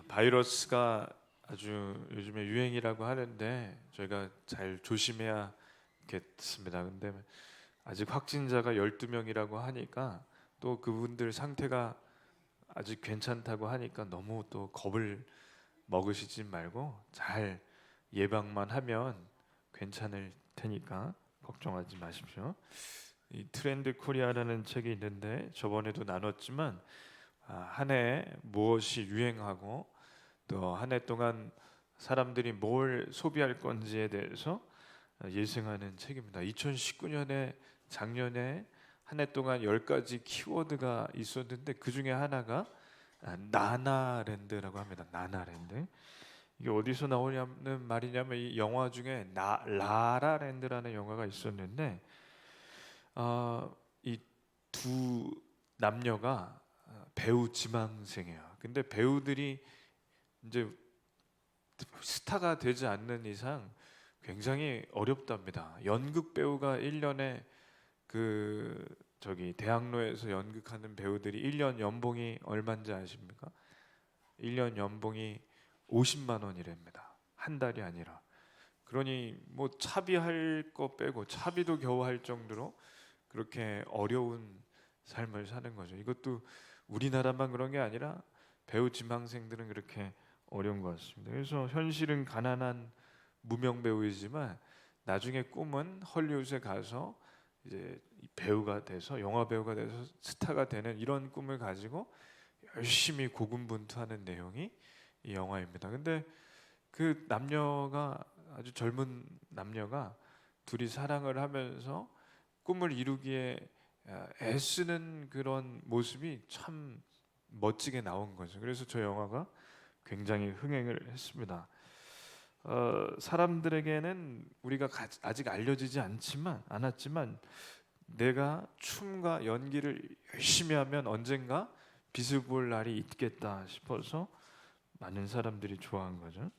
바이러스가 아주 요즘에 유행이라고 하는데 저희가 잘 조심해야겠습니다. 근데 아직 확진자가 12명이라고 하니까 또 그분들 상태가 아직 괜찮다고 하니까 너무 또 겁을 먹으시지 말고 잘 예방만 하면 괜찮을 테니까 걱정하지 마십시오. 이 트렌드 코리아라는 책이 있는데 저번에도 나눴지만 한 해에 무엇이 유행하고 또 한 해 동안 사람들이 뭘 소비할 건지에 대해서 예상하는 책입니다. 2019년에 작년에 한 해 동안 10가지 키워드가 있었는데 그 중에 하나가 나나랜드라고 합니다. 나나랜드. 이게 어디서 나오냐는 말이냐면 이 영화 중에 라라랜드라는 영화가 있었는데 이 두 남녀가 배우 지망생이에요. 근데 배우들이 이제 스타가 되지 않는 이상 굉장히 어렵답니다. 연극 배우가 1년에 그 대학로에서 연극하는 배우들이 1년 연봉이 얼마인지 아십니까? 1년 연봉이 50만 원이랍니다. 한 달이 아니라. 그러니 뭐 차비할 거 빼고 차비도 겨우 할 정도로 그렇게 어려운 삶을 사는 거죠. 이것도 우리나라만 그런 게 아니라 배우 지망생들은 그렇게 어려운 것 같습니다. 그래서 현실은 가난한 무명 배우이지만 나중에 꿈은 헐리우드에 가서 이제 배우가 돼서 영화 배우가 돼서 스타가 되는 이런 꿈을 가지고 열심히 고군분투하는 내용이 이 영화입니다. 근데 그 남녀가 아주 젊은 남녀가 둘이 사랑을 하면서 꿈을 이루기에 애쓰는 그런 모습이 참 멋지게 나온 거죠. 그래서 저 영화가 굉장히 흥행을 했습니다. 사람들에게는 우리가 아직 알려지지 않았지만 내가 춤과 연기를 열심히 하면 언젠가 빛을 볼 날이 있겠다 싶어서 많은 사람들이 좋아한 거죠.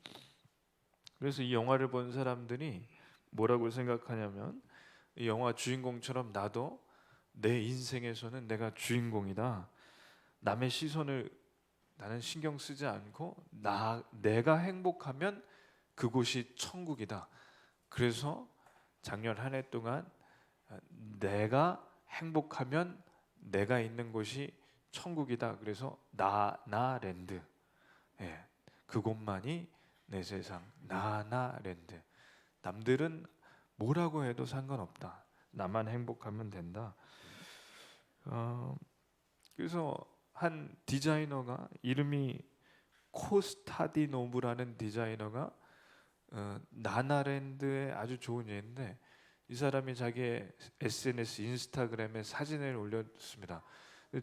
그래서 이 영화를 본 사람들이 뭐라고 생각하냐면 이 영화 주인공처럼 나도 내 인생에서는 내가 주인공이다. 남의 시선을 나는 신경 쓰지 않고 내가 행복하면 그곳이 천국이다. 그래서 작년 한 해 동안 내가 행복하면 내가 있는 곳이 천국이다. 그래서 나나랜드. 예, 그곳만이 내 세상. 나나랜드. 남들은 뭐라고 해도 상관없다. 나만 행복하면 된다. 그래서 한 디자이너가 이름이 코스타디노브라는 디자이너가 나나랜드의 아주 좋은 예인데 이 사람이 자기의 SNS 인스타그램에 사진을 올렸습니다.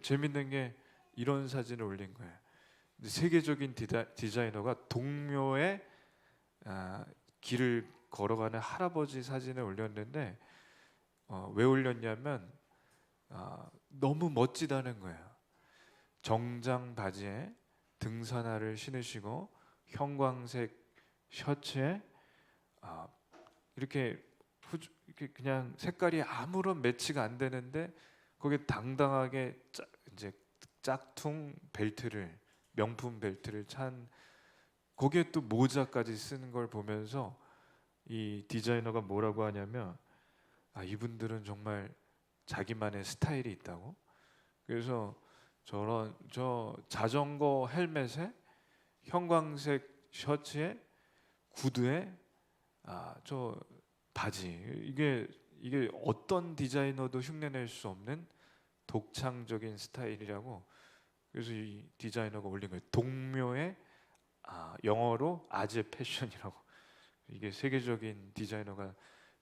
재밌는 게 이런 사진을 올린 거예요. 세계적인 디자이너가 동묘에 길을 걸어가는 할아버지 사진을 올렸는데 왜 올렸냐면 너무 멋지다는 거예요. 정장 바지에 등산화를 신으시고 형광색 셔츠에 이렇게 그냥 색깔이 아무런 매치가 안 되는데 거기에 당당하게 이제 짝퉁 벨트를 명품 벨트를 찬 거기에 또 모자까지 쓰는 걸 보면서 이 디자이너가 뭐라고 하냐면 이분들은 정말 자기만의 스타일이 있다고. 그래서 저 자전거 헬멧에 형광색 셔츠에 구두에 저 바지 이게 어떤 디자이너도 흉내낼 수 없는 독창적인 스타일이라고. 그래서 이 디자이너가 올린 거예요. 동묘의 영어로 아재 패션이라고. 이게 세계적인 디자이너가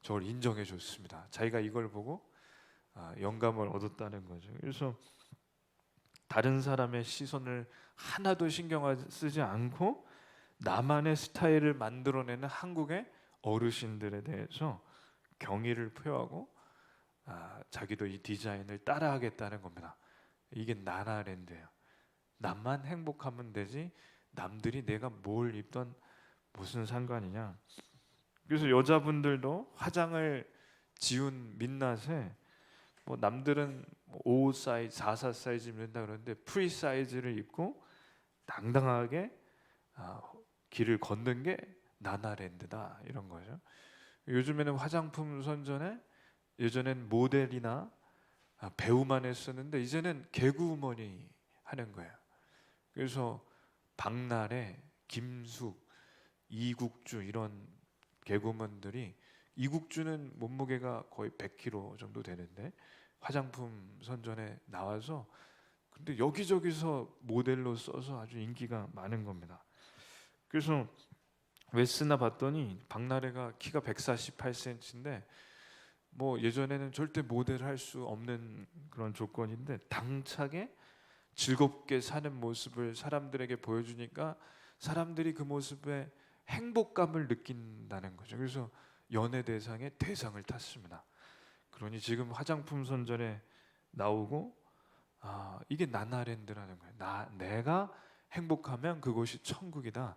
저를 인정해 줬습니다. 자기가 이걸 보고 영감을 얻었다는 거죠. 그래서 다른 사람의 시선을 하나도 신경 쓰지 않고 나만의 스타일을 만들어내는 한국의 어르신들에 대해서 경의를 표하고 자기도 이 디자인을 따라하겠다는 겁니다. 이게 나나랜드예요. 나만 행복하면 되지 남들이 내가 뭘 입던 무슨 상관이냐. 그래서 여자분들도 화장을 지운 민낯에 뭐 남들은 5 사이즈, 44 사이즈 입는다 그러는데 프리 사이즈를 입고 당당하게 길을 걷는 게 나나랜드다 이런 거죠. 요즘에는 화장품 선전에 예전엔 모델이나 배우만 했었는데 이제는 개그우먼이 하는 거예요. 그래서 박나래, 김숙, 이국주 이런 개그우먼들이, 이국주는 몸무게가 거의 100kg 정도 되는데 화장품 선전에 나와서 근데 여기저기서 모델로 써서 아주 인기가 많은 겁니다. 그래서 웨스나 봤더니 박나래가 키가 148cm인데 뭐 예전에는 절대 모델할 수 없는 그런 조건인데 당차게 즐겁게 사는 모습을 사람들에게 보여주니까 사람들이 그 모습에 행복감을 느낀다는 거죠. 그래서 연예대상의 대상을 탔습니다. 그러니 지금 화장품 선전에 나오고 이게 나나랜드라는 거예요. 내가 행복하면 그곳이 천국이다.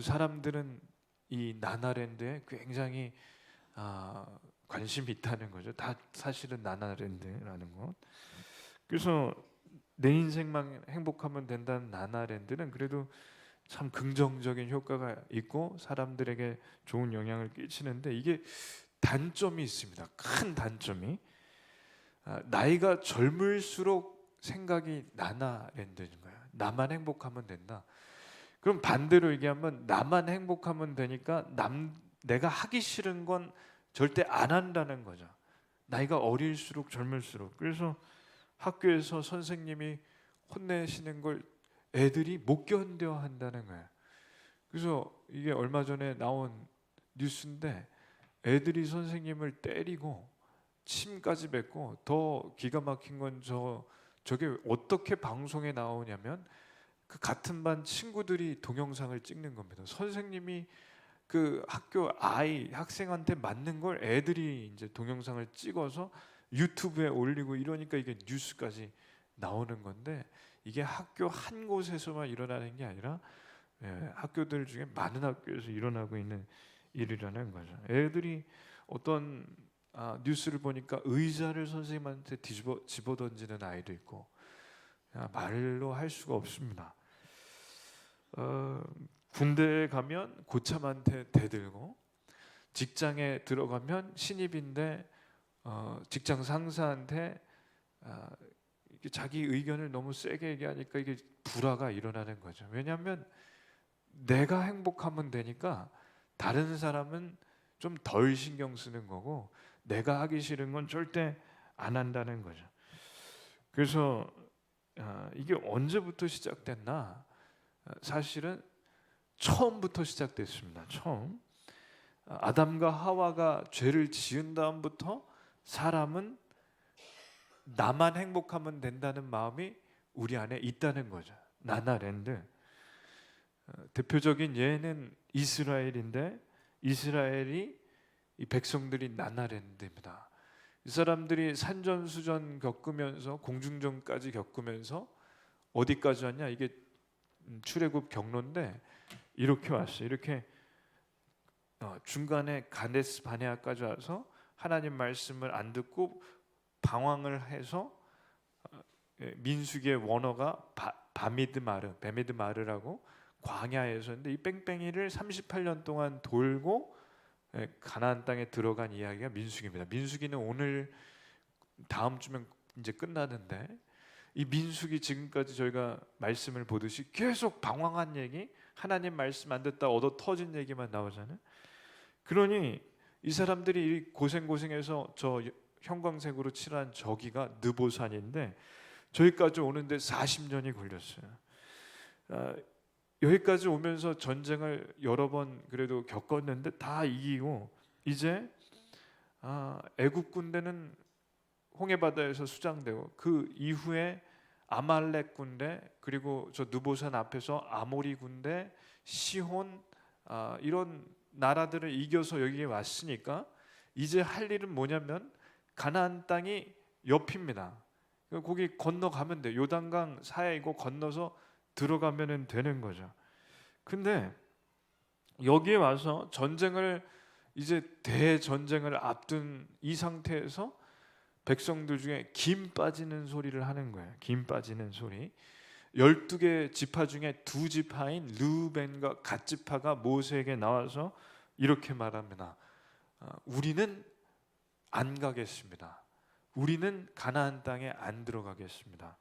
사람들은 이 나나랜드에 굉장히 관심이 있다는 거죠. 다 사실은 나나랜드라는 것. 그래서 내 인생만 행복하면 된다는 나나랜드는 그래도 참 긍정적인 효과가 있고 사람들에게 좋은 영향을 끼치는데 이게 단점이 있습니다. 큰 단점이 나이가 젊을수록 생각이 나나랜드인 거예요. 나만 행복하면 된다. 그럼 반대로 얘기하면 나만 행복하면 되니까 내가 하기 싫은 건 절대 안 한다는 거죠. 나이가 어릴수록 젊을수록. 그래서 학교에서 선생님이 혼내시는 걸 애들이 못 견뎌 한다는 거예요. 그래서 이게 얼마 전에 나온 뉴스인데 애들이 선생님을 때리고 침까지 뱉고 더 기가 막힌 건 저게 어떻게 방송에 나오냐면 그 같은 반 친구들이 동영상을 찍는 겁니다. 선생님이 그 학교 학생한테 맞는 걸 애들이 이제 동영상을 찍어서 유튜브에 올리고 이러니까 이게 뉴스까지 나오는 건데 이게 학교 한 곳에서만 일어나는 게 아니라 학교들 중에 많은 학교에서 일어나고 있는 일이라는 거죠. 애들이 어떤 뉴스를 보니까 의자를 선생님한테 집어 던지는 아이도 있고 말로 할 수가 없습니다. 군대에 가면 고참한테 대들고 직장에 들어가면 신입인데 직장 상사한테 이게 자기 의견을 너무 세게 얘기하니까 이게 불화가 일어나는 거죠. 왜냐하면 내가 행복하면 되니까 다른 사람은 좀 덜 신경 쓰는 거고 내가 하기 싫은 건 절대 안 한다는 거죠. 그래서 이게 언제부터 시작됐나? 사실은 처음부터 시작됐습니다. 처음 아담과 하와가 죄를 지은 다음부터 사람은 나만 행복하면 된다는 마음이 우리 안에 있다는 거죠. 나나랜드. 대표적인 예는 이스라엘인데 이스라엘이 이 백성들이 나나랜드입니다. 이 사람들이 산전수전 겪으면서 공중전까지 겪으면서 어디까지 왔냐? 이게 출애굽 경로인데 이렇게 왔어요. 이렇게 중간에 가데스 바네아까지 와서 하나님 말씀을 안 듣고 방황을 해서 민수기의 원어가 베미드마르라고 광야에서인데 이 뺑뺑이를 38년 동안 돌고 가나안 땅에 들어간 이야기가 민수기입니다. 민수기는 오늘 다음 주면 이제 끝나는데 이 민수기 지금까지 저희가 말씀을 보듯이 계속 방황한 얘기, 하나님 말씀 안 듣다 얻어 터진 얘기만 나오잖아요. 그러니 이 사람들이 고생해서 저 형광색으로 칠한 저기가 느보산인데 저기까지 오는데 40년이 걸렸어요. 여기까지 오면서 전쟁을 여러 번 그래도 겪었는데 다 이기고 이제 애굽 군대는 홍해바다에서 수장되고 그 이후에 아말렉 군대 그리고 저 느보산 앞에서 아모리 군대 시혼 이런 나라들을 이겨서 여기에 왔으니까 이제 할 일은 뭐냐면 가나안 땅이 옆입니다. 거기 건너가면 돼. 요단강 사이고 건너서 들어가면 되는 거죠. 근데 여기에 와서 전쟁을 이제 대전쟁을 앞둔 이 상태에서 백성들 중에 김 빠지는 소리를 하는 거예요. 김 빠지는 소리. 12개 지파 중에 두 지파인 르우벤과 갓 지파가 모세에게 나와서 이렇게 말합니다. 우리는 안 가겠습니다. 우리는 가나안 땅에 안 들어가겠습니다.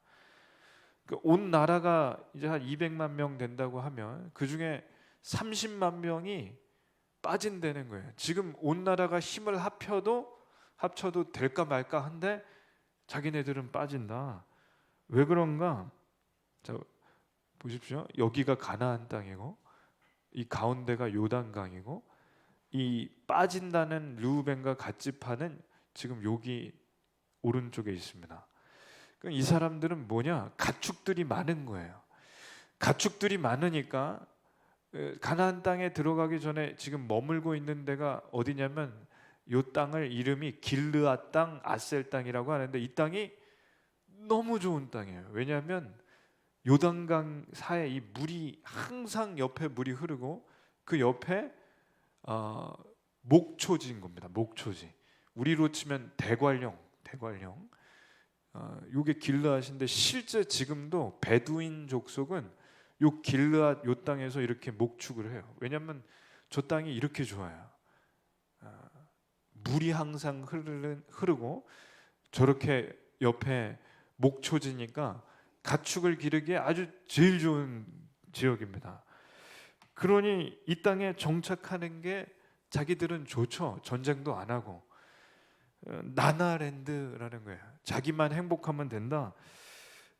온 나라가 이제 한 200만 명 된다고 하면 그 중에 30만 명이 빠진다는 거예요. 지금 온 나라가 힘을 합쳐도 될까 말까 한데 자기네들은 빠진다. 왜 그런가? 자, 보십시오. 여기가 가나안 땅이고 이 가운데가 요단강이고 이 빠진다는 르우벤과 갓 지파는 지금 여기 오른쪽에 있습니다. 이 사람들은 뭐냐? 가축들이 많은 거예요. 가축들이 많으니까 가나안 땅에 들어가기 전에 지금 머물고 있는 데가 어디냐면 이 땅을 이름이 길르앗 땅, 아셀 땅이라고 하는데 이 땅이 너무 좋은 땅이에요. 왜냐하면 요단강 사이에 이 물이 항상 옆에 물이 흐르고 그 옆에 목초지인 겁니다. 목초지. 우리로 치면 대관령. 요게 길르앗인데 실제 지금도 베두인 족속은 요 길르앗 요 땅에서 이렇게 목축을 해요. 왜냐하면 저 땅이 이렇게 좋아요. 물이 항상 흐르고 저렇게 옆에 목초지니까 가축을 기르기에 아주 제일 좋은 지역입니다. 그러니 이 땅에 정착하는 게 자기들은 좋죠. 전쟁도 안 하고. 나나랜드라는 거예요. 자기만 행복하면 된다.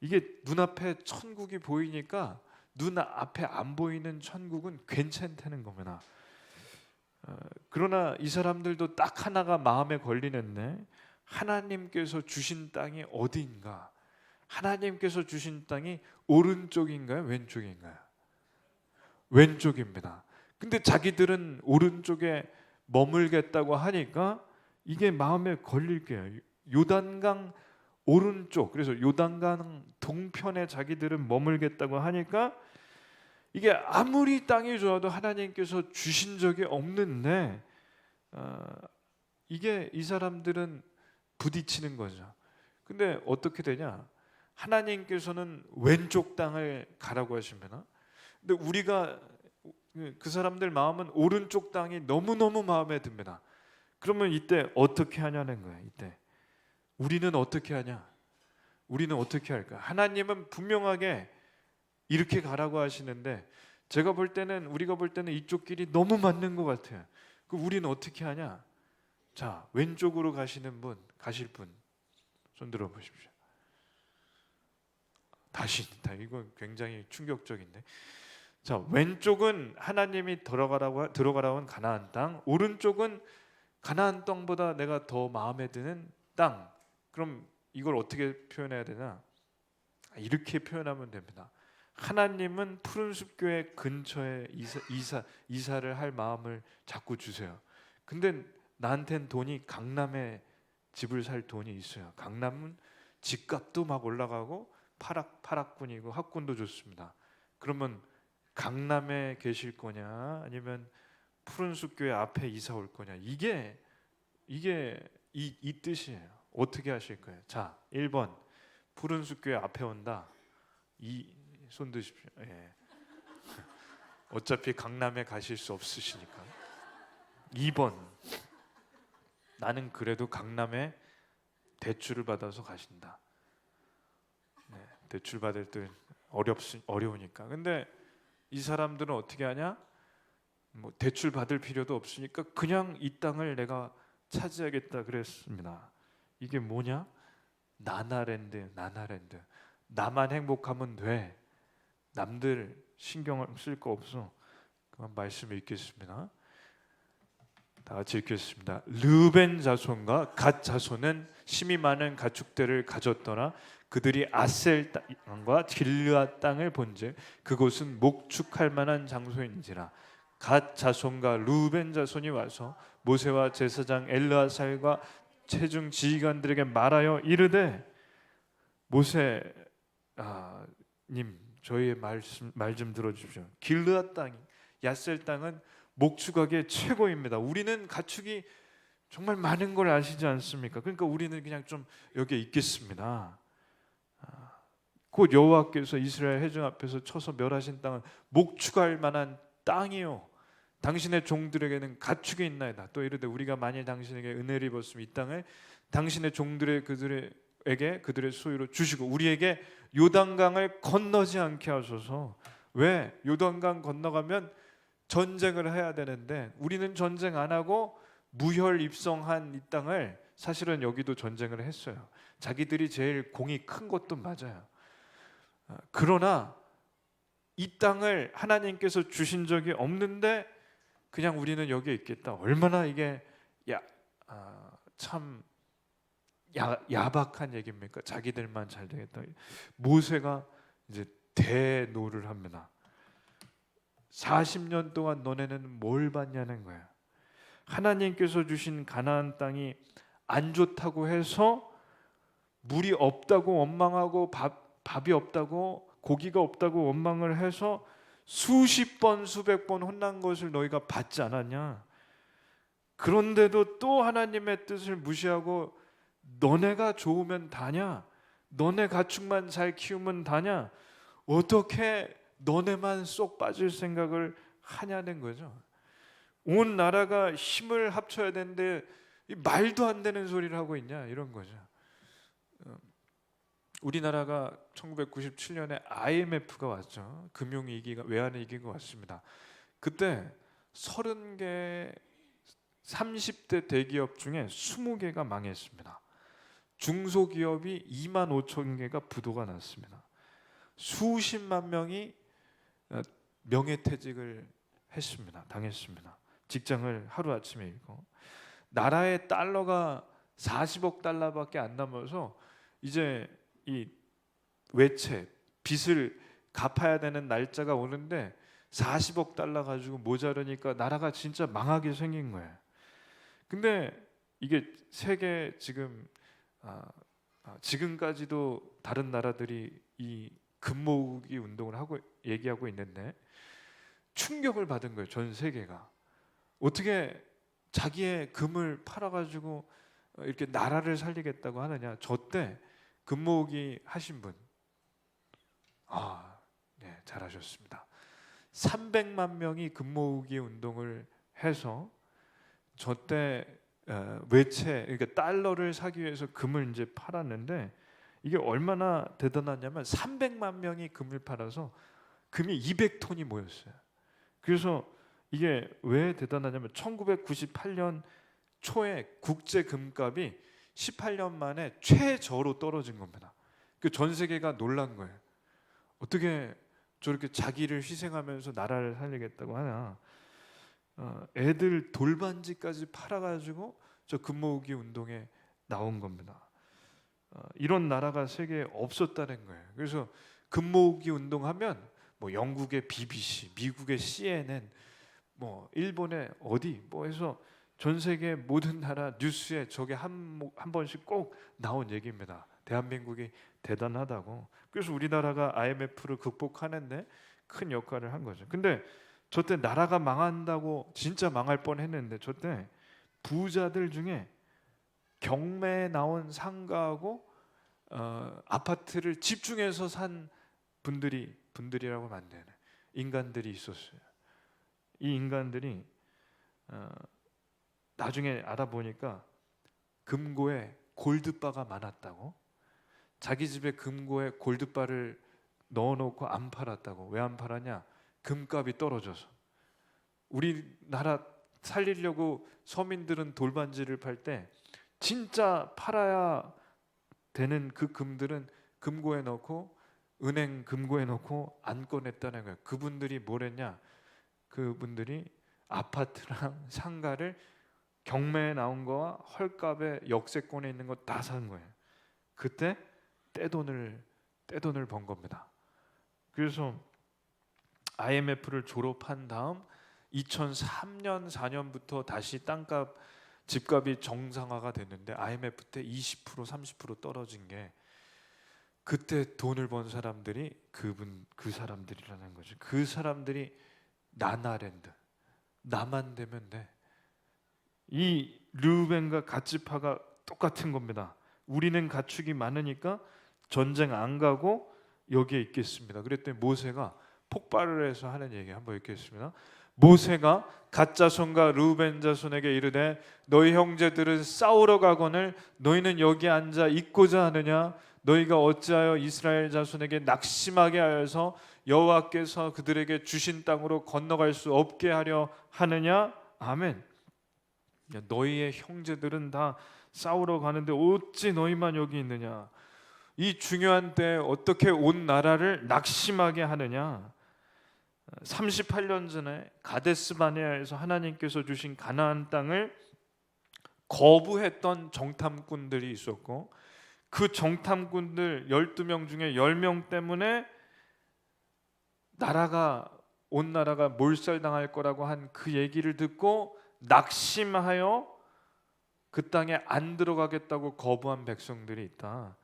이게 눈앞에 천국이 보이니까 눈앞에 안 보이는 천국은 괜찮다는 겁니다. 그러나 이 사람들도 딱 하나가 마음에 걸리는데 하나님께서 주신 땅이 어디인가? 하나님께서 주신 땅이 오른쪽인가요? 왼쪽인가요? 왼쪽입니다. 근데 자기들은 오른쪽에 머물겠다고 하니까 이게 마음에 걸릴 거예요. 요단강 오른쪽, 그래서 요단강 동편에 자기들은 머물겠다고 하니까 이게 아무리 땅이 좋아도 하나님께서 주신 적이 없는데 이게 이 사람들은 부딪히는 거죠. 근데 어떻게 되냐? 하나님께서는 왼쪽 땅을 가라고 하십니다. 근데 우리가 그 사람들 마음은 오른쪽 땅이 너무너무 마음에 듭니다. 그러면 이때 어떻게 하냐는 거예요. 이때 우리는 어떻게 하냐? 우리는 어떻게 할까? 하나님은 분명하게 이렇게 가라고 하시는데 제가 볼 때는 우리가 볼 때는 이쪽 길이 너무 맞는 것 같아요. 그 우리는 어떻게 하냐? 자, 왼쪽으로 가실 분 손 들어 보십시오. 다시 이건 굉장히 충격적인데. 자, 왼쪽은 하나님이 들어가라고 한 가나안 땅, 오른쪽은 가나안 땅보다 내가 더 마음에 드는 땅. 그럼 이걸 어떻게 표현해야 되나? 이렇게 표현하면 됩니다. 하나님은 푸른숲교회 근처에 이사를 할 마음을 자꾸 주세요. 근데 나한텐 돈이 강남에 집을 살 돈이 있어요. 강남은 집값도 막 올라가고 파락군이고 학군도 좋습니다. 그러면 강남에 계실 거냐 아니면 푸른숲교회 앞에 이사 올 거냐? 이게 이 뜻이에요. 어떻게 하실 거예요? 자, 1번 푸른숲교회 앞에 온다. 손 드십시오. 예. 어차피 강남에 가실 수 없으시니까. 2번 나는 그래도 강남에 대출을 받아서 가신다. 네, 대출 받을 때 어려우니까. 근데 이 사람들은 어떻게 하냐? 뭐 대출 받을 필요도 없으니까 그냥 이 땅을 내가 차지하겠다 그랬습니다. 이게 뭐냐? 나나랜드. 나만 행복하면 돼. 남들 신경을 쓸 거 없어. 그만 말씀을 읽겠습니다. 다 같이 읽겠습니다. 르벤 자손과 갓 자손은 심이 많은 가축들을 가졌더라. 그들이 아셀 땅과 길르앗 땅을 본즉 그곳은 목축할 만한 장소인지라. 갓 자손과 르벤 자손이 와서 모세와 제사장 엘르아살과 체중 지휘관들에게 말하여 이르되 모세 님 저희의 말 좀 들어주십시오. 길르앗 땅, 야셀 땅은 목축하기에 최고입니다. 우리는 가축이 정말 많은 걸 아시지 않습니까? 그러니까 우리는 그냥 좀 여기에 있겠습니다. 곧 여호와께서 이스라엘 회중 앞에서 쳐서 멸하신 땅은 목축할 만한 땅이요 당신의 종들에게는 가축이 있나이다. 또 이르되 우리가 만일 당신에게 은혜를 입었으면 이 땅을 당신의 종들의 그들에게 그들의 소유로 주시고 우리에게 요단강을 건너지 않게 하소서. 왜? 요단강 건너가면 전쟁을 해야 되는데 우리는 전쟁 안 하고 무혈 입성한 이 땅을 사실은 여기도 전쟁을 했어요. 자기들이 제일 공이 큰 것도 맞아요. 그러나 이 땅을 하나님께서 주신 적이 없는데 그냥 우리는 여기에 있겠다. 얼마나 이게 참 야박한 얘기입니까? 자기들만 잘 되겠다. 모세가 이제 대노를 합니다. 40년 동안 너네는 뭘 받냐는 거야. 하나님께서 주신 가나안 땅이 안 좋다고 해서 물이 없다고 원망하고 밥이 없다고 고기가 없다고 원망을 해서 수십 번 수백 번 혼난 것을 너희가 받지 않았냐? 그런데도 또 하나님의 뜻을 무시하고 너네가 좋으면 다냐? 너네 가축만 잘 키우면 다냐? 어떻게 너네만 쏙 빠질 생각을 하냐는 거죠. 온 나라가 힘을 합쳐야 되는데 말도 안 되는 소리를 하고 있냐 이런 거죠. 우리나라가 1997년에 IMF가 왔죠. 금융위기가 외환위기가 왔습니다. 그때 30개 30대 대기업 중에 20개가 망했습니다. 중소기업이 2만 5천 개가 부도가 났습니다. 수십만 명이 명예퇴직을 했습니다. 당했습니다. 직장을 하루아침에 잃고 나라의 달러가 40억 달러밖에 안 남아서 이제 이 외채 빚을 갚아야 되는 날짜가 오는데 40억 달러 가지고 모자르니까 나라가 진짜 망하게 생긴 거예요. 근데 이게 세계 지금까지도 다른 나라들이 이 금모으기 운동을 하고 얘기하고 있는데 충격을 받은 거예요. 전 세계가 어떻게 자기의 금을 팔아가지고 이렇게 나라를 살리겠다고 하느냐. 저 때 금모으기 하신 분, 네, 잘하셨습니다. 300만 명이 금모으기 운동을 해서 저 때 외채, 그러니까 달러를 사기 위해서 금을 이제 팔았는데 이게 얼마나 대단하냐면 300만 명이 금을 팔아서 금이 200톤이 모였어요. 그래서 이게 왜 대단하냐면 1998년 초에 국제 금값이 18년 만에 최저로 떨어진 겁니다. 그 전 세계가 놀란 거예요. 어떻게 저렇게 자기를 희생하면서 나라를 살리겠다고 하냐. 애들 돌반지까지 팔아가지고 저 금모으기 운동에 나온 겁니다. 이런 나라가 세계에 없었다는 거예요. 그래서 금모으기 운동하면 뭐 영국의 BBC, 미국의 CNN, 뭐 일본의 어디 뭐 해서 전 세계 모든 나라 뉴스에 저게 한 번씩 꼭 나온 얘기입니다. 대한민국이 대단하다고. 그래서 우리나라가 IMF를 극복하는데 큰 역할을 한 거죠. 근데 저때 나라가 망한다고 진짜 망할 뻔했는데 저때 부자들 중에 경매에 나온 상가하고 아파트를 집중해서 산 분들이라고 하면 안 되는 인간들이 있었어요. 이 인간들이 나중에 알아보니까 금고에 골드바가 많았다고. 자기 집에 금고에 골드바를 넣어놓고 안 팔았다고. 왜 안 팔았냐? 금값이 떨어져서. 우리나라 살리려고 서민들은 돌반지를 팔 때 진짜 팔아야 되는 그 금들은 금고에 넣고 은행 금고에 넣고 안 꺼냈다는 거예요. 그분들이 뭘 했냐? 그분들이 아파트랑 상가를 경매에 나온 거와 헐값에 역세권에 있는 거 다 산 거예요. 그때 떼돈을 번 겁니다. 그래서 IMF를 졸업한 다음 2003년 4년부터 다시 땅값 집값이 정상화가 됐는데 IMF 때 20% 30% 떨어진 게 그때 돈을 번 사람들이 그 사람들이라는 거죠. 그 사람들이 나나랜드, 나만 되면 돼. 이 르우벤과 갓지파가 똑같은 겁니다. 우리는 가축이 많으니까 전쟁 안 가고 여기에 있겠습니다. 그랬더니 모세가 폭발을 해서 하는 얘기 한번 읽겠습니다. 모세가 갓 자손과 르우벤 자손에게 이르되 너희 형제들은 싸우러 가거늘 너희는 여기 앉아 있고자 하느냐? 너희가 어찌하여 이스라엘 자손에게 낙심하게 하여서 여호와께서 그들에게 주신 땅으로 건너갈 수 없게 하려 하느냐? 아멘. 너희의 형제들은 다 싸우러 가는데 어찌 너희만 여기 있느냐? 이 중요한 때에 어떻게 온 나라를 낙심하게 하느냐? 38년 전에 가데스 바네아에서 하나님께서 주신 가나안 땅을 거부했던 정탐꾼들이 있었고, 그 정탐꾼들 12명 중에 10명 때문에 온 나라가 몰살당할 거라고 한 그 얘기를 듣고 낙심하여 그 땅에 안 들어가겠다고 거부한 백성들이 있다.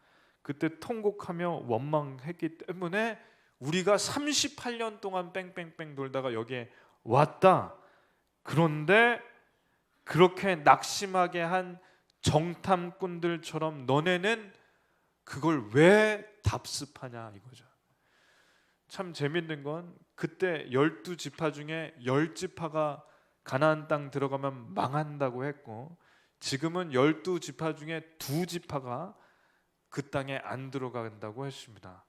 그때 통곡하며 원망했기 때문에 우리가 38년 동안 뺑뺑뺑 돌다가 여기에 왔다. 그런데 그렇게 낙심하게 한 정탐꾼들처럼 너네는 그걸 왜 답습하냐 이거죠. 참 재밌는 건 그때 12지파 중에 10지파가 가나안 땅 들어가면 망한다고 했고, 지금은 12지파 중에 2지파가 그 땅에 안 들어간다고 했습니다.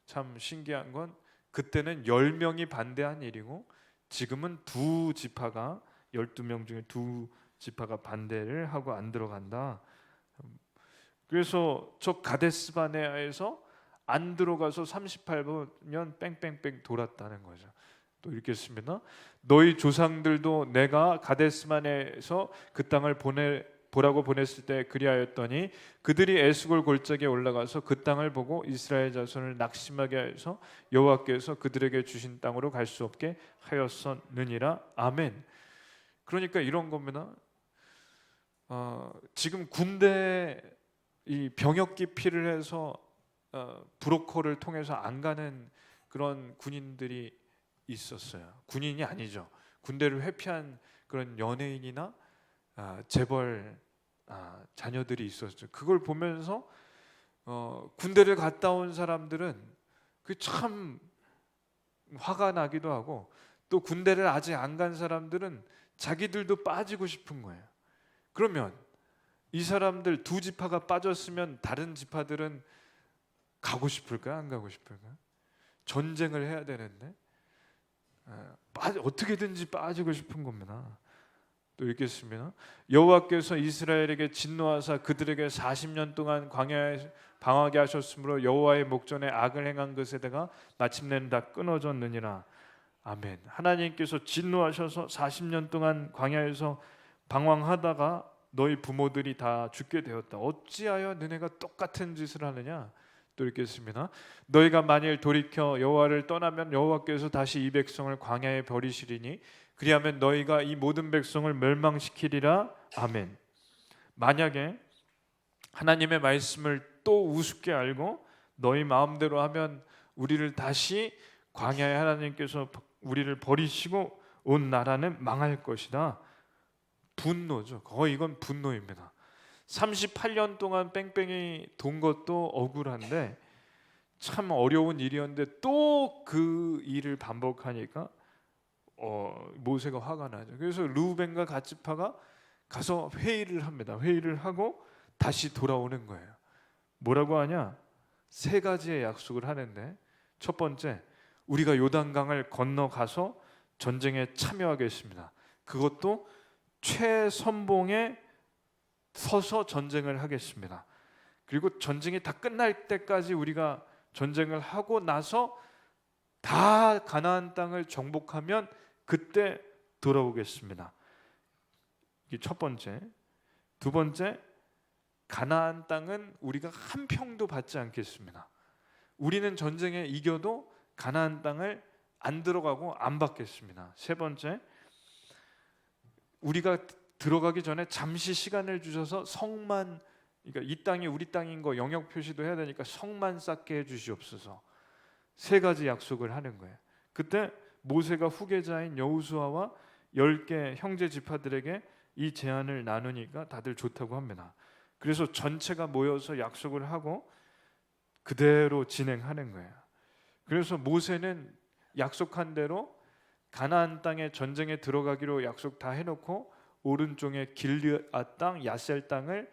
참 신기한 건 그때는 10명이 반대한 일이고 지금은 2지파가 12명 중에 2지파가 반대를 하고 안 들어간다. 그래서 저 가데스 바네아에서 안 들어가서 38년 뺑뺑뺑 돌았다는 거죠. 또 읽겠습니다. 너희 조상들도 내가 가데스 바네아에서 그 땅을 보라고 보냈을 때 그리하였더니 그들이 에스골 골짜기에 올라가서 그 땅을 보고 이스라엘 자손을 낙심하게 하여서 여호와께서 그들에게 주신 땅으로 갈 수 없게 하였었느니라. 아멘. 그러니까 이런 겁니다. 지금 군대 이 병역 기피를 해서 브로커를 통해서 안 가는 그런 군인들이 있었어요. 군인이 아니죠. 군대를 회피한 그런 연예인이나 재벌 자녀들이 있었죠. 그걸 보면서 군대를 갔다 온 사람들은 그 참 화가 나기도 하고, 또 군대를 아직 안 간 사람들은 자기들도 빠지고 싶은 거예요. 그러면 이 사람들 2지파가 빠졌으면 다른 지파들은 가고 싶을까요? 안 가고 싶을까요? 전쟁을 해야 되는데 어떻게든지 빠지고 싶은 겁니다. 또 읽겠습니다. 여호와께서 이스라엘에게 진노하사 그들에게 40년 동안 광야에 방황하게 하셨으므로 여호와의 목전에 악을 행한 것에다가 마침내는 다 끊어졌느니라. 아멘. 하나님께서 진노하셔서 40년 동안 광야에서 방황하다가 너희 부모들이 다 죽게 되었다. 어찌하여 너네가 똑같은 짓을 하느냐? 또 읽겠습니다. 너희가 만일 돌이켜 여호와를 떠나면 여호와께서 다시 이 백성을 광야에 버리시리니 그리하면 너희가 이 모든 백성을 멸망시키리라. 아멘. 만약에 하나님의 말씀을 또 우습게 알고 너희 마음대로 하면 우리를 다시 광야에 하나님께서 우리를 버리시고 온 나라는 망할 것이다. 분노죠. 거의 이건 분노입니다. 38년 동안 뺑뺑이 돈 것도 억울한데 참 어려운 일이었는데 또 그 일을 반복하니까 모세가 화가 나죠. 그래서 르우벤과 갓지파가 가서 회의를 합니다. 회의를 하고 다시 돌아오는 거예요. 뭐라고 하냐? 3가지의 약속을 하는데, 첫 번째, 우리가 요단강을 건너가서 전쟁에 참여하겠습니다. 그것도 최선봉에 서서 전쟁을 하겠습니다. 그리고 전쟁이 다 끝날 때까지 우리가 전쟁을 하고 나서 다 가나안 땅을 정복하면 그때 돌아오겠습니다. 이게 첫 번째. 두 번째, 가나안 땅은 우리가 한 평도 받지 않겠습니다. 우리는 전쟁에 이겨도 가나안 땅을 안 들어가고 안 받겠습니다. 세 번째, 우리가 들어가기 전에 잠시 시간을 주셔서 성만, 그러니까 이 땅이 우리 땅인 거 영역 표시도 해야 되니까 성만 쌓게 해주시옵소서. 3가지 약속을 하는 거예요. 그때 모세가 후계자인 여호수아와 10개 형제 지파들에게 이 제안을 나누니까 다들 좋다고 합니다. 그래서 전체가 모여서 약속을 하고 그대로 진행하는 거예요. 그래서 모세는 약속한 대로 가나안 땅에 전쟁에 들어가기로 약속 다 해놓고 오른쪽에 길르앗 땅, 야셀 땅을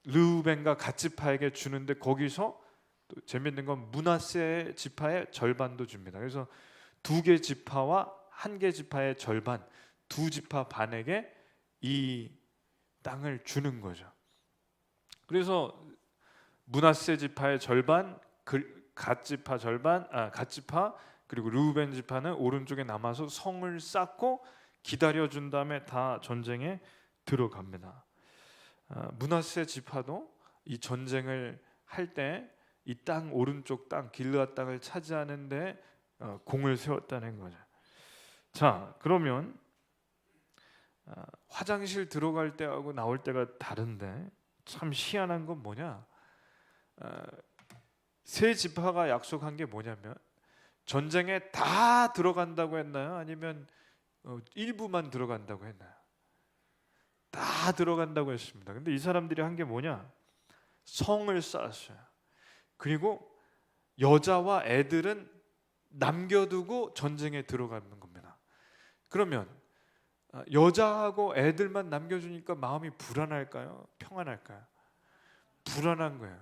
르우벤과 갓지파에게 주는데 거기서 또 재밌는 건 므낫세 지파의 절반도 줍니다. 그래서 2개 지파와 1개 지파의 절반, 2지파 반에게 이 땅을 주는 거죠. 그래서 므낫세 지파의 절반, 갓지파 절반, 갓지파 그리고 르우벤 지파는 오른쪽에 남아서 성을 쌓고 기다려준 다음에 다 전쟁에 들어갑니다. 므낫세 지파도 이 전쟁을 할 때 이 땅 오른쪽 땅 길르앗 땅을 차지하는데 공을 세웠다는 거죠. 자, 그러면 화장실 들어갈 때하고 나올 때가 다른데 참 희한한 건 뭐냐? 세 지파가 약속한 게 뭐냐면 전쟁에 다 들어간다고 했나요? 아니면 일부만 들어간다고 했나요? 다 들어간다고 했습니다. 근데 이 사람들이 한 게 뭐냐? 성을 쌓았어요. 그리고 여자와 애들은 남겨두고 전쟁에 들어가는 겁니다. 그러면 여자하고 애들만 남겨주니까 마음이 불안할까요? 평안할까요? 불안한 거예요.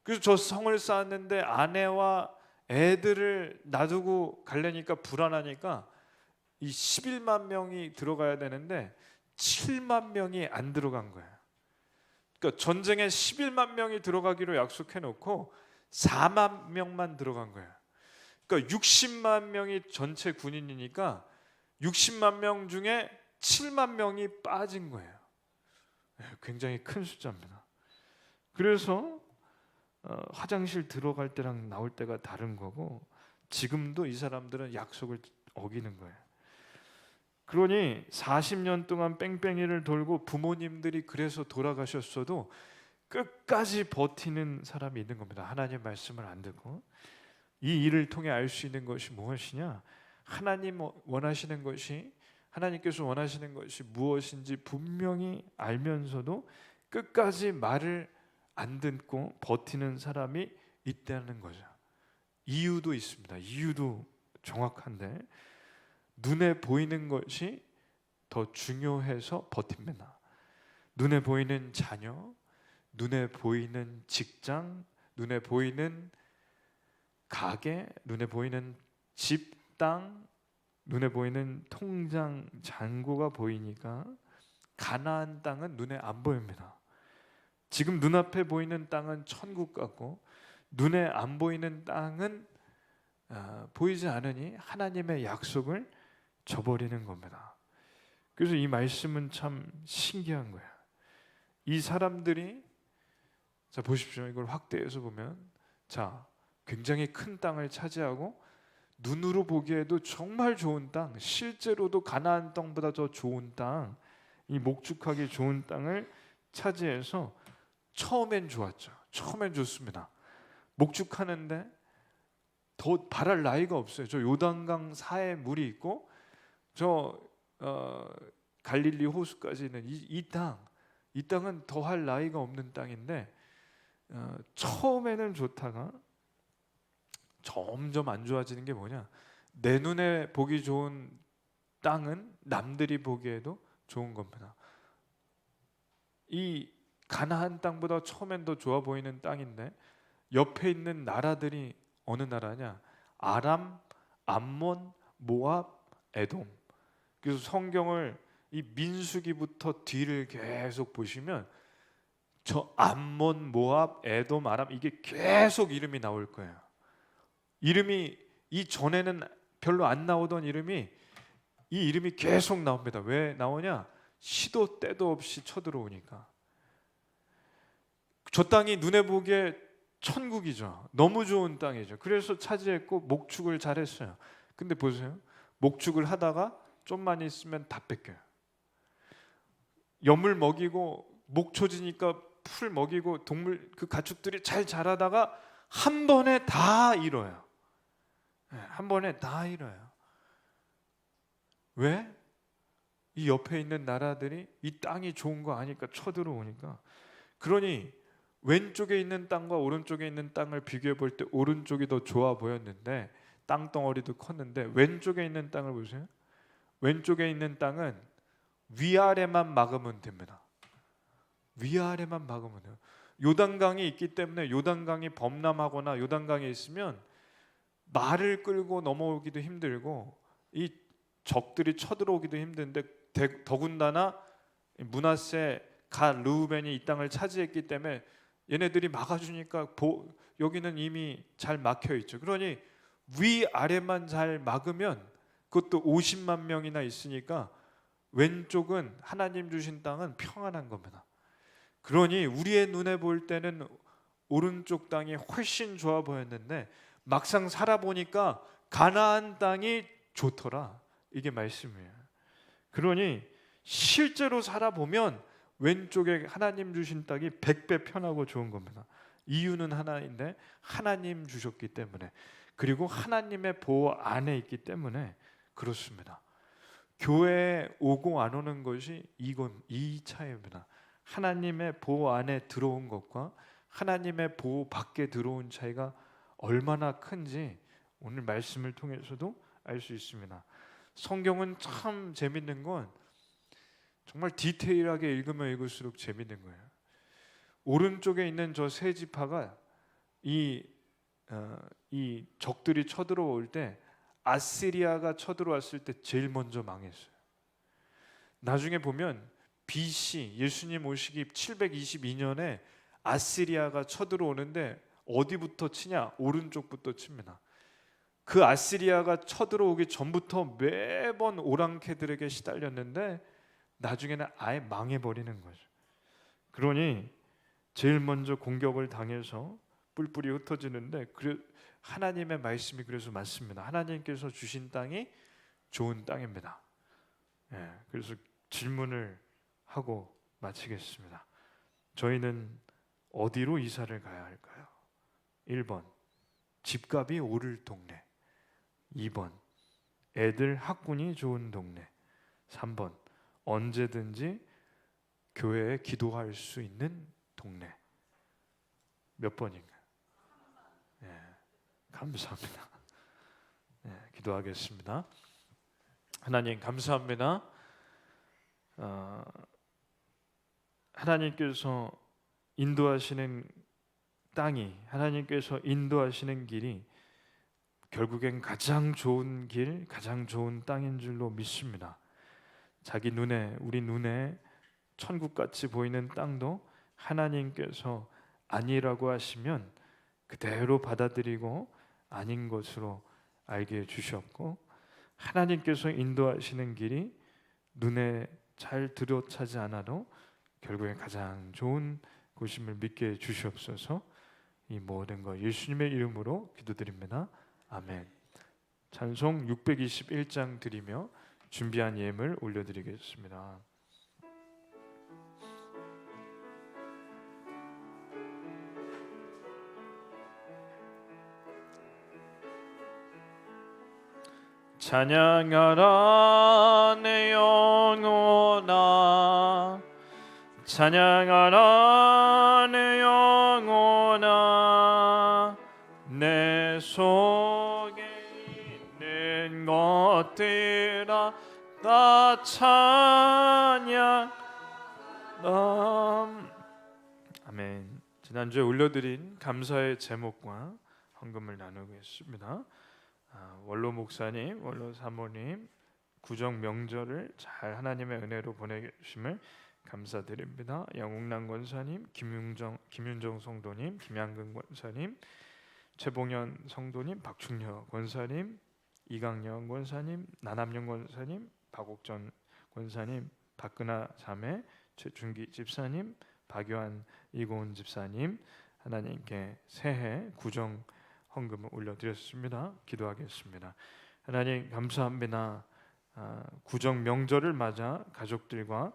그래서 저 성을 쌓았는데 아내와 애들을 놔두고 가려니까 불안하니까 이 11만 명이 들어가야 되는데 7만 명이 안 들어간 거예요. 그러니까 전쟁에 11만 명이 들어가기로 약속해 놓고 4만 명만 들어간 거예요. 그러니까 60만 명이 전체 군인이니까 60만 명 중에 7만 명이 빠진 거예요. 굉장히 큰 숫자입니다. 그래서 화장실 들어갈 때랑 나올 때가 다른 거고 지금도 이 사람들은 약속을 어기는 거예요. 그러니 40년 동안 뺑뺑이를 돌고 부모님들이 그래서 돌아가셨어도 끝까지 버티는 사람이 있는 겁니다. 하나님 말씀을 안 듣고. 이 일을 통해 알 수 있는 것이 무엇이냐? 하나님 원하시는 것이 하나님께서 원하시는 것이 무엇인지 분명히 알면서도 끝까지 말을 안 듣고 버티는 사람이 있다는 거죠. 이유도 있습니다. 이유도 정확한데 눈에 보이는 것이 더 중요해서 버팁니다. 눈에 보이는 자녀, 눈에 보이는 직장, 눈에 보이는 가게, 눈에 보이는 집, 땅, 눈에 보이는 통장, 잔고가 보이니까 가나안 땅은 눈에 안 보입니다. 지금 눈앞에 보이는 땅은 천국 같고 눈에 안 보이는 땅은 보이지 않으니 하나님의 약속을 저버리는 겁니다. 그래서 이 말씀은 참 신기한 거예요. 이 사람들이 자 보십시오. 이걸 확대해서 보면 자 굉장히 큰 땅을 차지하고 눈으로 보기에도 정말 좋은 땅, 실제로도 가나안 땅보다 더 좋은 땅, 이 목축하기 좋은 땅을 차지해서 처음엔 좋았죠. 처음엔 좋습니다. 목축하는데 더 바랄 나위가 없어요. 저 요단강 사이에 물이 있고 저 갈릴리 호수까지 있는 이 땅은 더할 나위가 없는 땅인데 처음에는 좋다가 점점 안 좋아지는 게 뭐냐? 내 눈에 보기 좋은 땅은 남들이 보기에도 좋은 겁니다. 이 가나안 땅보다 처음엔 더 좋아 보이는 땅인데 옆에 있는 나라들이 어느 나라냐? 아람, 암몬, 모압, 에돔. 그래서 성경을 이 민수기부터 뒤를 계속 보시면 저 암몬, 모압, 에돔, 아람 이게 계속 이름이 나올 거예요. 이름이 이 전에는 별로 안 나오던 이름이 이 이름이 계속 나옵니다. 왜 나오냐? 시도 때도 없이 쳐들어오니까. 저 땅이 눈에 보기에 천국이죠. 너무 좋은 땅이죠. 그래서 차지했고 목축을 잘했어요. 근데 보세요. 목축을 하다가 좀만 있으면 다 뺏겨요. 염을 먹이고 목초지니까 풀 먹이고 동물 그 가축들이 잘 자라다가 한 번에 다 잃어요. 한 번에 다 잃어요. 왜? 이 옆에 있는 나라들이 이 땅이 좋은 거 아니까 쳐들어오니까. 그러니 왼쪽에 있는 땅과 오른쪽에 있는 땅을 비교해 볼 때 오른쪽이 더 좋아 보였는데 땅덩어리도 컸는데 왼쪽에 있는 땅을 보세요. 왼쪽에 있는 땅은 위아래만 막으면 됩니다. 위아래만 막으면 돼요. 요단강이 있기 때문에 요단강이 범람하거나 요단강이 있으면 말을 끌고 넘어오기도 힘들고 이 적들이 쳐들어오기도 힘든데 더군다나 므낫세 갓 르우벤이 이 땅을 차지했기 때문에 얘네들이 막아주니까 여기는 이미 잘 막혀 있죠. 그러니 위아래만 잘 막으면 그것도 50만 명이나 있으니까 왼쪽은 하나님 주신 땅은 평안한 겁니다. 그러니 우리의 눈에 볼 때는 오른쪽 땅이 훨씬 좋아 보였는데 막상 살아보니까 가나안 땅이 좋더라. 이게 말씀이에요. 그러니 실제로 살아보면 왼쪽에 하나님 주신 땅이 100배 편하고 좋은 겁니다. 이유는 하나인데 하나님 주셨기 때문에, 그리고 하나님의 보호 안에 있기 때문에 그렇습니다. 교회에 오고 안 오는 것이 이 차이입니다. 하나님의 보호 안에 들어온 것과 하나님의 보호 밖에 들어온 차이가 얼마나 큰지 오늘 말씀을 통해서도 알 수 있습니다. 성경은 참 재밌는 건 정말 디테일하게 읽으면 읽을수록 재밌는 거예요. 오른쪽에 있는 저 세 지파가 이 적들이 쳐들어올 때 아시리아가 쳐들어왔을 때 제일 먼저 망했어요. 나중에 보면 BC 예수님 오시기 722년에 아시리아가 쳐들어오는데 어디부터 치냐? 오른쪽부터 칩니다. 그 아시리아가 쳐들어오기 전부터 매번 오랑캐들에게 시달렸는데 나중에는 아예 망해버리는 거죠. 그러니 제일 먼저 공격을 당해서 뿔뿔이 흩어지는데 하나님의 말씀이 그래서 맞습니다. 하나님께서 주신 땅이 좋은 땅입니다. 그래서 질문을 하고 마치겠습니다. 저희는 어디로 이사를 가야 할까요? 1번 집값이 오를 동네, 2번 애들 학군이 좋은 동네, 3번 언제든지 교회에 기도할 수 있는 동네. 몇 번인가요? 감사합니다. 기도하겠습니다. 하나님 감사합니다. 하나님께서 인도하시는 땅이, 하나님께서 인도하시는 길이 결국엔 가장 좋은 길, 가장 좋은 땅인 줄로 믿습니다. 우리 눈에 천국같이 보이는 땅도 하나님께서 아니라고 하시면 그대로 받아들이고 아닌 것으로 알게 해주셨고, 하나님께서 인도하시는 길이 눈에 잘 들여차지 않아도 결국에 가장 좋은 곳임을 믿게 해주시옵소서. 이 모든 것 예수님의 이름으로 기도드립니다. 아멘. 찬송 621장 드리며 준비한 예물 올려드리겠습니다. 찬양하라 내 영혼아, 찬양하라 내 영혼아, 내 속에 있는 것들아 다 찬양. 아멘. 지난주에 올려드린 감사의 제목과 헌금을 나누겠습니다. 원로 목사님, 원로 사모님 구정 명절을 잘 하나님의 은혜로 보내주심을 감사드립니다. 양웅남 권사님, 김윤정 성도님, 김양근 권사님, 최봉현 성도님, 박충녀 권사님, 이강영 권사님, 나남영 권사님, 박옥전 권사님, 박근아 자매, 최준기 집사님, 박요한 이고은 집사님, 하나님께 새해 구정 헌금을 올려드렸습니다. 기도하겠습니다. 하나님 감사합니다. 구정 명절을 맞아 가족들과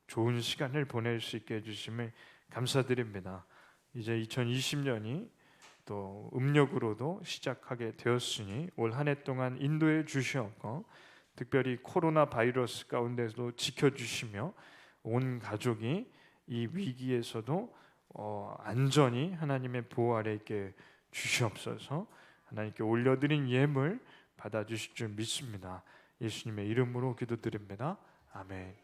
좋은 시간을 보낼 수 있게 해주심을 감사드립니다. 이제 2020년이 또 음력으로도 시작하게 되었으니 올 한 해 동안 인도해 주시옵고 특별히 코로나 바이러스 가운데서도 지켜주시며 온 가족이 이 위기에서도 안전히 하나님의 보호 아래 있게 주시옵소서. 하나님께 올려드린 예물 받아주실 줄 믿습니다. 예수님의 이름으로 기도드립니다. 아멘.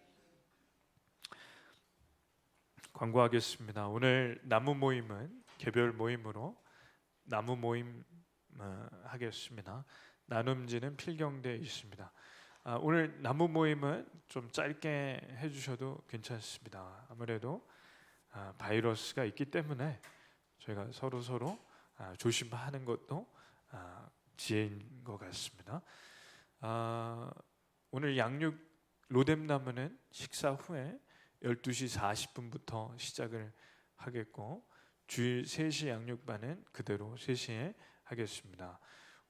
광고하겠습니다. 오늘 나무 모임은 개별 모임으로 나무 모임 하겠습니다. 나눔지는 필경대에 있습니다. 오늘 나무 모임은 좀 짧게 해주셔도 괜찮습니다. 아무래도 바이러스가 있기 때문에 저희가 서로 조심하는 것도 지혜인 것 같습니다. 오늘 양육 로뎀나무는 식사 후에 12시 40분부터 시작을 하겠고 주일 3시 양육반은 그대로 3시에 하겠습니다.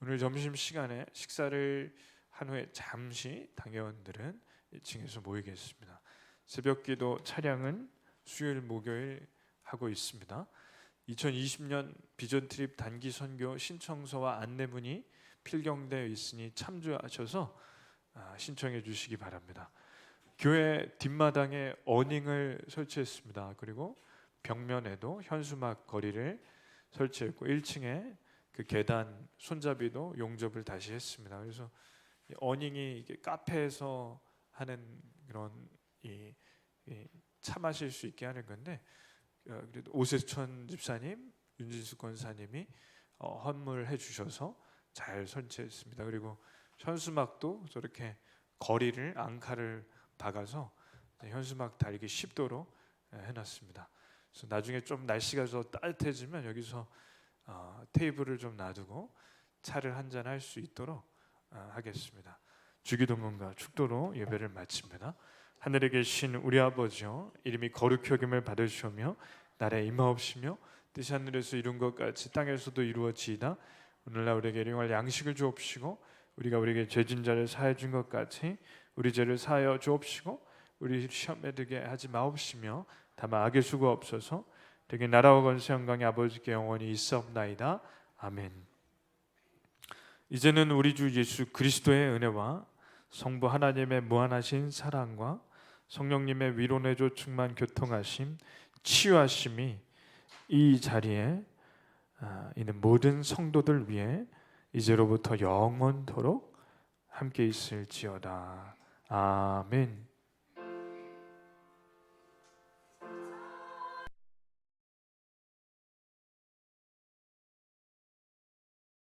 오늘 점심시간에 식사를 한 후에 잠시 당회원들은 1층에서 모이겠습니다. 새벽기도 차량은 수요일 목요일 하고 있습니다. 2020년 비전트립 단기 선교 신청서와 안내문이 필경대에 있으니 참조하셔서 신청해 주시기 바랍니다. 교회 뒷마당에 어닝을 설치했습니다. 그리고 벽면에도 현수막 거리를 설치했고 1층에 그 계단 손잡이도 용접을 다시 했습니다. 그래서 어닝이 카페에서 하는 그런 차 마실 수 있게 하는 건데 그래도 오세천 집사님, 윤진수 권사님이 헌물해 주셔서 잘 설치했습니다. 그리고 현수막도 저렇게 거리를 앙카를 박아서 현수막 달기 쉽도록 해놨습니다. 그래서 나중에 좀 날씨가 더 따뜻해지면 여기서 테이블을 좀 놔두고 차를 한잔 할 수 있도록 하겠습니다. 주기도문과 축도로 예배를 마칩니다. 하늘에 계신 우리 아버지여, 이름이 거룩히 여김을 받으시오며 나라에 임하옵시며 뜻이 하늘에서 이룬 것 같이 땅에서도 이루어지이다. 오늘날 우리에게 일용할 양식을 주옵시고 우리가 우리에게 죄진 자를 사하여 준 것 같이 우리 죄를 사하여 주옵시고 우리 시험에 들게 하지 마옵시며 다만 악의 수가 없어서 되게 나라와 권세 영광이 아버지께 영원히 있사옵나이다. 아멘. 이제는 우리 주 예수 그리스도의 은혜와 성부 하나님의 무한하신 사랑과 성령님의 위로내조 충만 교통하심 치유하심이 이 자리에 있는 모든 성도들 위해 이제로부터 영원토록 함께 있을지어다. 아멘.